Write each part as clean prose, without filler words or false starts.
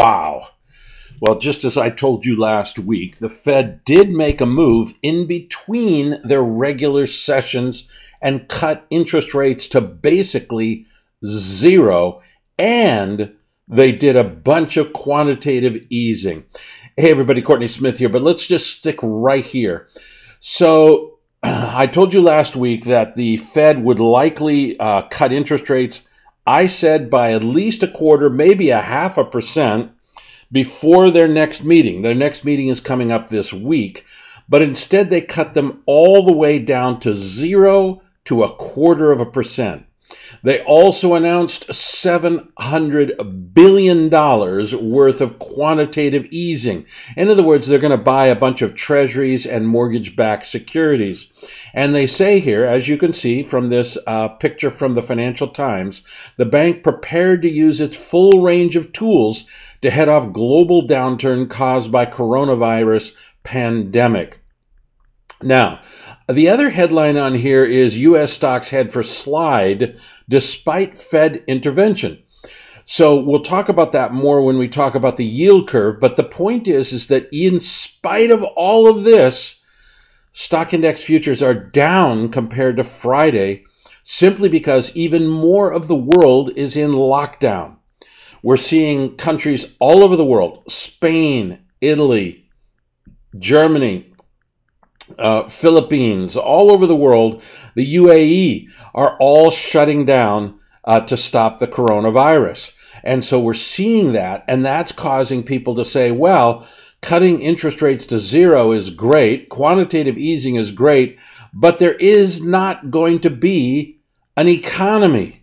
Wow. Well, just as I told you last week, the Fed did make a move in between their regular sessions and cut interest rates to basically zero, and they did a bunch of quantitative easing. Hey everybody, Courtney Smith here, but let's just stick right here. So I told you last week that the Fed would likely cut interest rates, I said by at least a quarter, maybe 0.5%, before their next meeting. Their next meeting is coming up this week, but instead they cut them all the way down to 0 to 0.25%. They also announced $700 billion worth of quantitative easing. In other words, they're going to buy a bunch of treasuries and mortgage-backed securities. And they say here, as you can see from this picture from the Financial Times, the bank prepared to use its full range of tools to head off global downturn caused by coronavirus pandemic. Now, the other headline on here is U.S. stocks head for slide despite Fed intervention. So we'll talk about that more when we talk about the yield curve. But the point is that in spite of all of this, stock index futures are down compared to Friday, simply because even more of the world is in lockdown. We're seeing countries all over the world, Spain, Italy, Germany, Philippines, all over the world, the UAE are all shutting down to stop the coronavirus. And so we're seeing that, and that's causing people to say, well, cutting interest rates to 0 is great, quantitative easing is great, but there is not going to be an economy.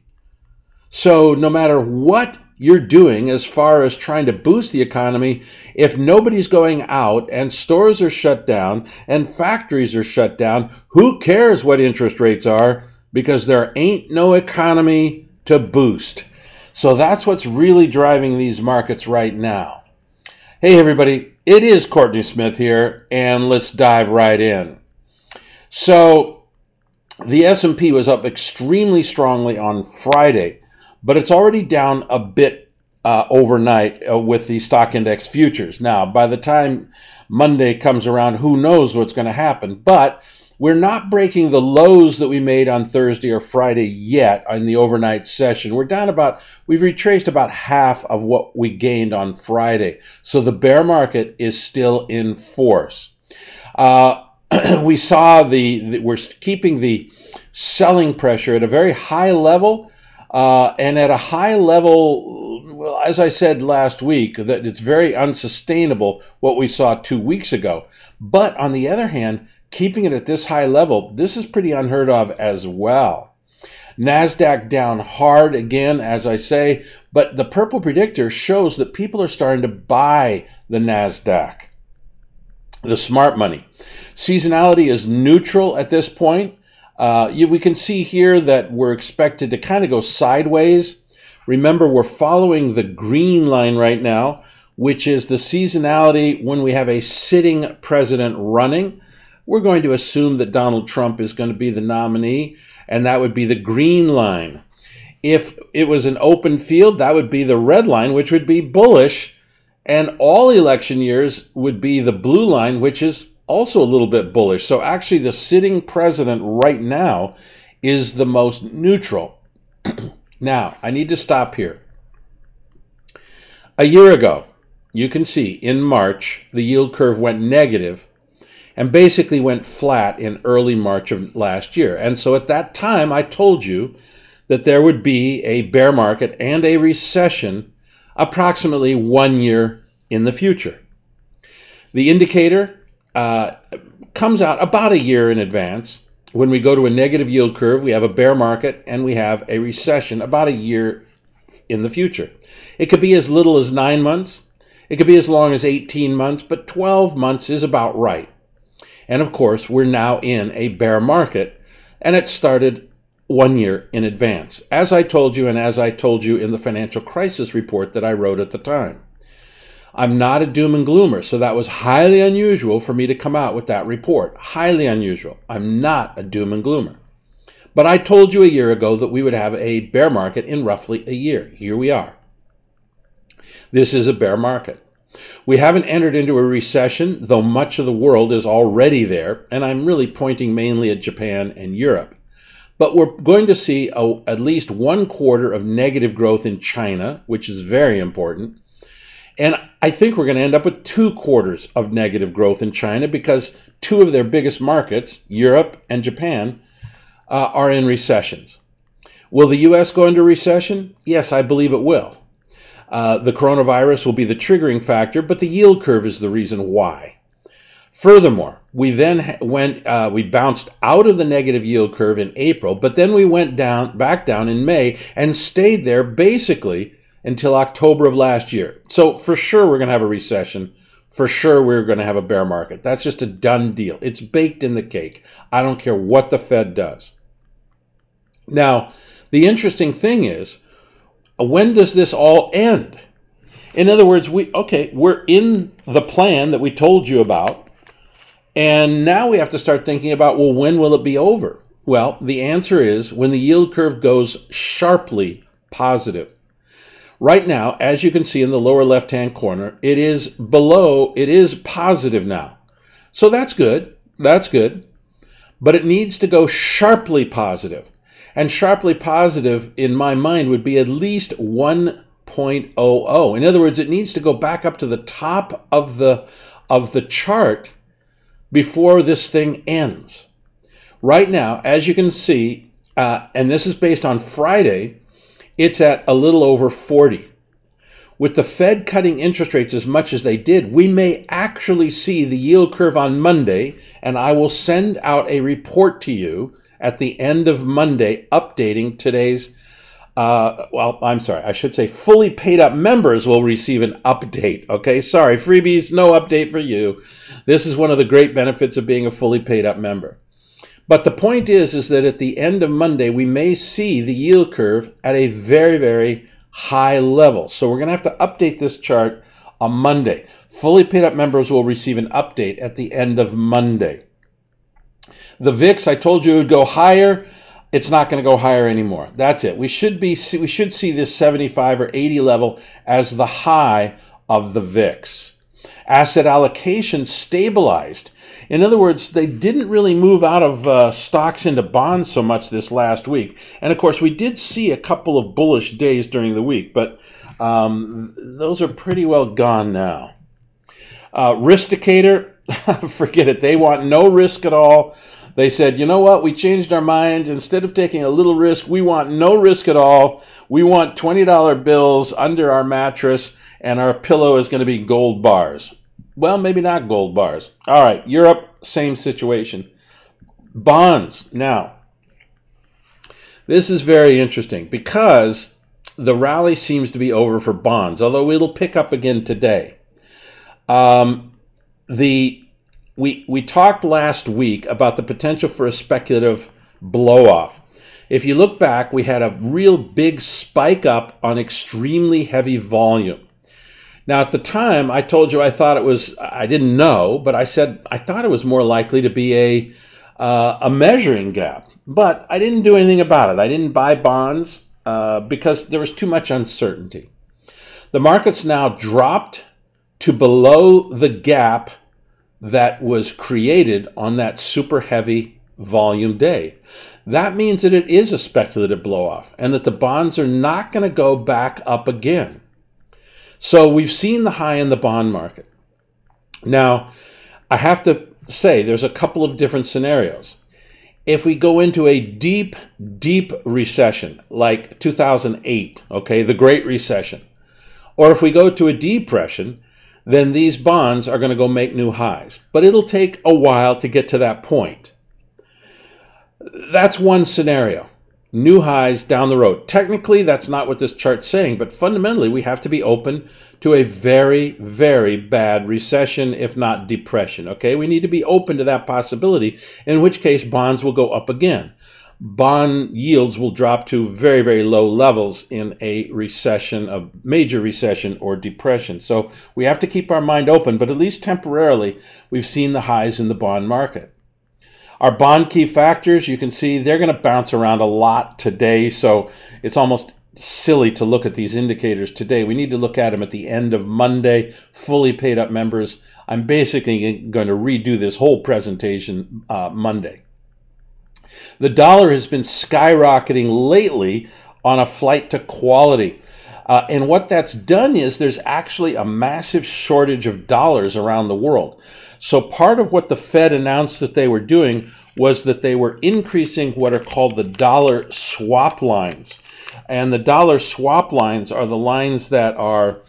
So no matter what you're doing as far as trying to boost the economy, if nobody's going out and stores are shut down and factories are shut down, who cares what interest rates are? Because there ain't no economy to boost. So that's what's really driving these markets right now. Hey everybody, it is Courtney Smith here, and let's dive right in. So the S&P was up extremely strongly on Friday, but it's already down a bit overnight with the stock index futures. Now, by the time Monday comes around, who knows what's going to happen? But we're not breaking the lows that we made on Thursday or Friday yet in the overnight session. We've retraced about half of what we gained on Friday. So the bear market is still in force. We saw we're keeping the selling pressure at a very high level. And at a high level, well, as I said last week, that it's very unsustainable what we saw 2 weeks ago. But on the other hand, keeping it at this high level, this is pretty unheard of as well. NASDAQ down hard again, as I say, but the purple predictor shows that people are starting to buy the NASDAQ, the smart money. Seasonality is neutral at this point. We can see here that we're expected to kind of go sideways. Remember, we're following the green line right now, which is the seasonality when we have a sitting president running. We're going to assume that Donald Trump is going to be the nominee, and that would be the green line. If it was an open field, that would be the red line, which would be bullish, and all election years would be the blue line, which is also a little bit bullish. So actually the sitting president right now is the most neutral. Now, I need to stop here. A year ago, you can see in March, the yield curve went negative and basically went flat in early March of last year. And so at that time, I told you that there would be a bear market and a recession approximately 1 year in the future. The indicator comes out about a year in advance. When we go to a negative yield curve, we have a bear market and we have a recession about a year in the future. It could be as little as 9 months. It could be as long as 18 months, but 12 months is about right. And of course, we're now in a bear market, and it started 1 year in advance, as I told you, and as I told you in the financial crisis report that I wrote at the time. I'm not a doom and gloomer, so that was highly unusual for me to come out with that report. Highly unusual. I'm not a doom and gloomer. But I told you a year ago that we would have a bear market in roughly a year. Here we are. This is a bear market. We haven't entered into a recession, though much of the world is already there, and I'm really pointing mainly at Japan and Europe. But we're going to see at least 1 quarter of negative growth in China, which is very important. And I think we're going to end up with 2 quarters of negative growth in China because 2 of their biggest markets, Europe and Japan, are in recessions. Will the U.S. go into recession? Yes, I believe it will. The coronavirus will be the triggering factor, but the yield curve is the reason why. Furthermore, we then we bounced out of the negative yield curve in April, but then we went back down in May and stayed there basically until October of last year. So for sure we're going to have a recession. For sure we're going to have a bear market. That's just a done deal. It's baked in the cake. I don't care what the Fed does. Now, the interesting thing is, when does this all end? In other words, we're in the plan that we told you about. And now we have to start thinking about, well, when will it be over? Well, the answer is when the yield curve goes sharply positive. Right now, as you can see in the lower left-hand corner, it is positive now. So that's good. That's good. But it needs to go sharply positive. And sharply positive, in my mind, would be at least 1.00. In other words, it needs to go back up to the top of the chart before this thing ends. Right now, as you can see, and this is based on Friday, it's at a little over 40. With the Fed cutting interest rates as much as they did, we may actually see the yield curve on Monday, and I will send out a report to you at the end of Monday updating today's I should say fully paid up members will receive an update. Okay, sorry, freebies, no update for you. This is one of the great benefits of being a fully paid up member. But the point is that at the end of Monday, we may see the yield curve at a very, very high level. So we're going to have to update this chart on Monday. Fully paid up members will receive an update at the end of Monday. The VIX, I told you it would go higher. It's not going to go higher anymore. That's it. We should see this 75 or 80 level as the high of the VIX. Asset allocation stabilized. In other words, they didn't really move out of stocks into bonds so much this last week. And of course, we did see a couple of bullish days during the week, but those are pretty well gone now. Riskicator, forget it. They want no risk at all. They said, you know what, we changed our minds. Instead of taking a little risk, we want no risk at all. We want $20 bills under our mattress, and our pillow is going to be gold bars. Well, maybe not gold bars. All right, Europe, same situation. Bonds. Now, this is very interesting because the rally seems to be over for bonds, although it'll pick up again today. We talked last week about the potential for a speculative blow-off. If you look back, we had a real big spike up on extremely heavy volume. Now, at the time, I told you I didn't know, but I said I thought it was more likely to be a measuring gap. But I didn't do anything about it. I didn't buy bonds because there was too much uncertainty. The market's now dropped to below the gap that was created on that super heavy volume day. That means that it is a speculative blow-off and that the bonds are not going to go back up again. So we've seen the high in the bond market. Now, I have to say there's a couple of different scenarios. If we go into a deep, deep recession like 2008, okay, the Great Recession, or if we go to a depression, then these bonds are going to go make new highs. But it'll take a while to get to that point. That's one scenario. New highs down the road. Technically, that's not what this chart's saying, but fundamentally, we have to be open to a very, very bad recession, if not depression. Okay, we need to be open to that possibility, in which case bonds will go up again. Bond yields will drop to very, very low levels in a recession, a major recession or depression. So we have to keep our mind open, but at least temporarily, we've seen the highs in the bond market. Our bond key factors, you can see they're going to bounce around a lot today. So it's almost silly to look at these indicators today. We need to look at them at the end of Monday. Fully paid up members. I'm basically going to redo this whole presentation Monday. The dollar has been skyrocketing lately on a flight to quality. And what that's done is there's actually a massive shortage of dollars around the world. So part of what the Fed announced that they were doing was that they were increasing what are called the dollar swap lines. And the dollar swap lines are the lines that are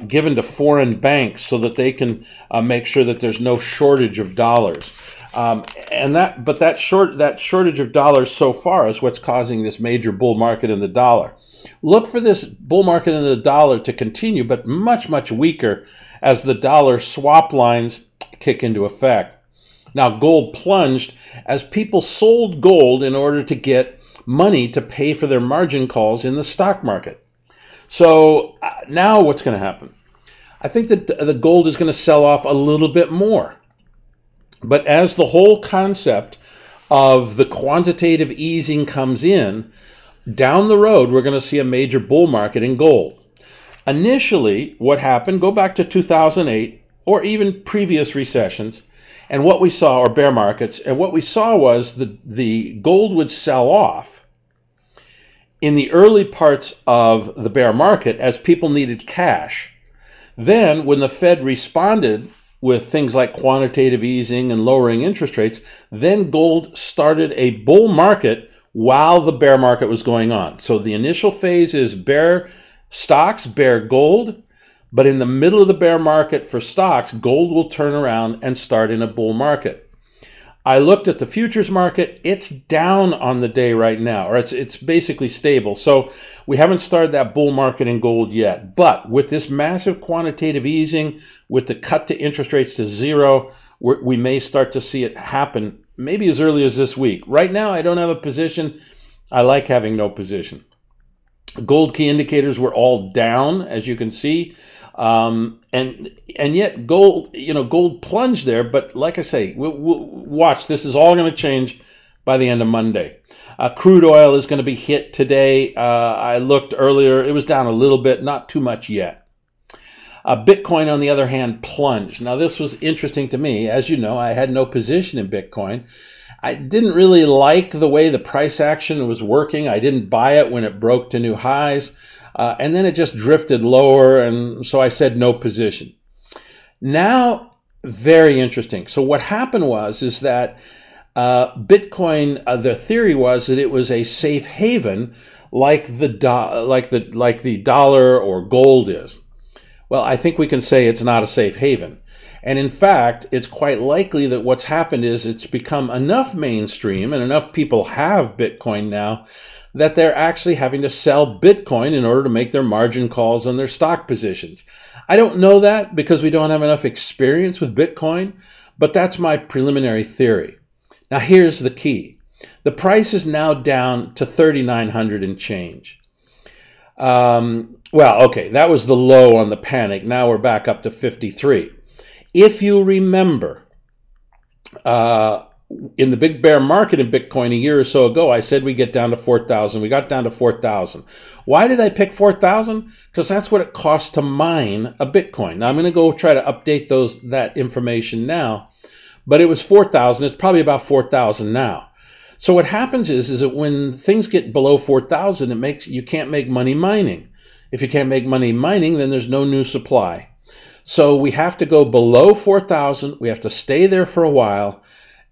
given to foreign banks so that they can make sure that there's no shortage of dollars. That shortage of dollars so far is what's causing this major bull market in the dollar. Look for this bull market in the dollar to continue, but much, much weaker as the dollar swap lines kick into effect. Now, gold plunged as people sold gold in order to get money to pay for their margin calls in the stock market. So now what's going to happen? I think that the gold is going to sell off a little bit more. But as the whole concept of the quantitative easing comes in, down the road, we're going to see a major bull market in gold. Initially, what happened, go back to 2008 or even previous recessions, and what we saw, or bear markets, and what we saw was the gold would sell off in the early parts of the bear market as people needed cash. Then, when the Fed responded with things like quantitative easing and lowering interest rates, then gold started a bull market while the bear market was going on. So the initial phase is bear stocks, bear gold, but in the middle of the bear market for stocks, gold will turn around and start in a bull market. I looked at the futures market. It's down on the day right now, or it's basically stable. So we haven't started that bull market in gold yet. But with this massive quantitative easing, with the cut to interest rates to zero, we may start to see it happen maybe as early as this week. Right now, I don't have a position. I like having no position. Gold key indicators were all down, as you can see. And yet gold, gold plunged there. But like I say, we'll watch. This is all going to change by the end of Monday. Crude oil is going to be hit today. I looked earlier. It was down a little bit, not too much yet. Bitcoin, on the other hand, plunged. Now, this was interesting to me. As you know, I had no position in Bitcoin. I didn't really like the way the price action was working. I didn't buy it when it broke to new highs. And then it just drifted lower, and so I said no position. Now, very interesting. So what happened is that Bitcoin, the theory was that it was a safe haven like the dollar or gold is. Well, I think we can say it's not a safe haven. And in fact, it's quite likely that what's happened is it's become enough mainstream and enough people have Bitcoin now that they're actually having to sell Bitcoin in order to make their margin calls on their stock positions. I don't know that because we don't have enough experience with Bitcoin, but that's my preliminary theory. Now, here's the key. The price is now down to 3,900 and change. Well, okay, that was the low on the panic. Now we're back up to 53. If you remember, in the big bear market in Bitcoin a year or so ago, I said we get down to 4,000. We got down to 4,000. Why did I pick 4,000? Because that's what it costs to mine a Bitcoin. Now I'm going to go try to update that information now, but it was 4,000. It's probably about 4,000 now. So what happens is that when things get below 4,000, you can't make money mining. If you can't make money mining, then there's no new supply. So we have to go below 4,000. We have to stay there for a while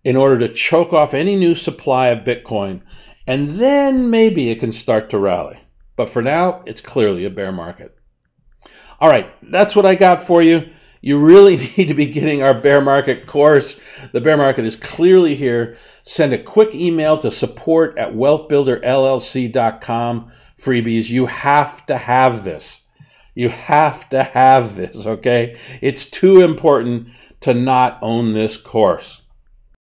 in order to choke off any new supply of Bitcoin. And then maybe it can start to rally. But for now, it's clearly a bear market. All right, that's what I got for you. You really need to be getting our bear market course. The bear market is clearly here. Send a quick email to support@wealthbuilderllc.com. Freebies. You have to have this. You have to have this, okay? It's too important to not own this course.